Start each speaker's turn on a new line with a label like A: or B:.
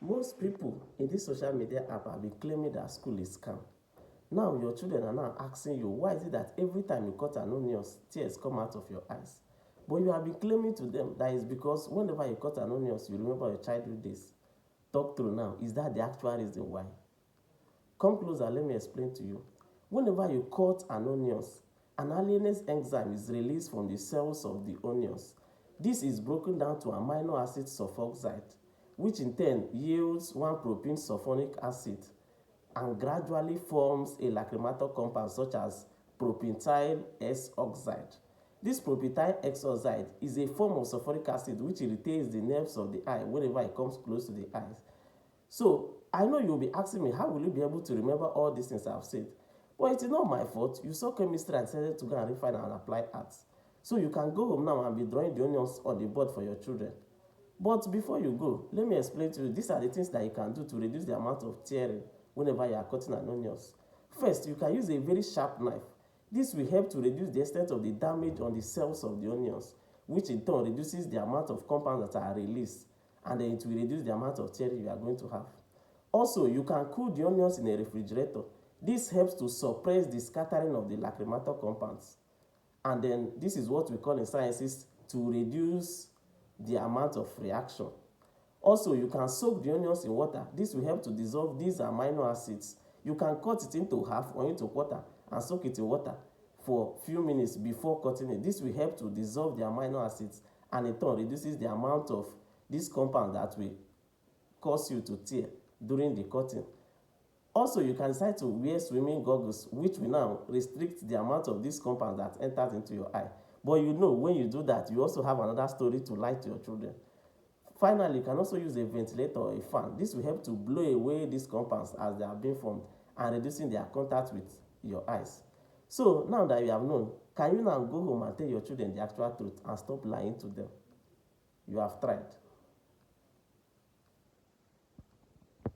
A: Most people in this social media app have been claiming that school is scam. Now your children are now asking you, why is it that every time you cut an onion, tears come out of your eyes? But you have been claiming to them that is because whenever you cut an onion, you remember your childhood days. Talk through now. Is that the actual reason why? Come closer, let me explain to you. Whenever you cut an onions, an alliinase enzyme is released from the cells of the onions. This is broken down to amino acid sulfoxide, which in turn yields 1-propene sulfonic acid and gradually forms a lacrimator compound such as propentyl S oxide. This propentyl X oxide is a form of sulfuric acid which irritates the nerves of the eye whenever it comes close to the eyes. So I know you'll be asking me, how will you be able to remember all these things I've said? But it is not my fault. You saw chemistry and decided to go and refine and apply arts. So you can go home now and be drawing the onions on the board for your children. But before you go, let me explain to you, these are the things that you can do to reduce the amount of tearing whenever you are cutting an onions. First, you can use a very sharp knife. This will help to reduce the extent of the damage on the cells of the onions, which in turn reduces the amount of compounds that are released, and then it will reduce the amount of tearing you are going to have. Also, you can cool the onions in a refrigerator. This helps to suppress the scattering of the lacrimator compounds. And then this is what we call in sciences to reduce the amount of reaction. Also, you can soak the onions in water. This will help to dissolve these amino acids. You can cut it into half or into quarter and soak it in water for a few minutes before cutting it. This will help to dissolve the amino acids and in turn reduces the amount of this compound that will cause you to tear during the cutting. Also, you can decide to wear swimming goggles, which will now restrict the amount of this compound that enters into your eye. But you know, when you do that, you also have another story to lie to your children. Finally, you can also use a ventilator or a fan. This will help to blow away these compounds as they are being formed and reducing their contact with your eyes. So now that you have known, can you now go home and tell your children the actual truth and stop lying to them? You have tried.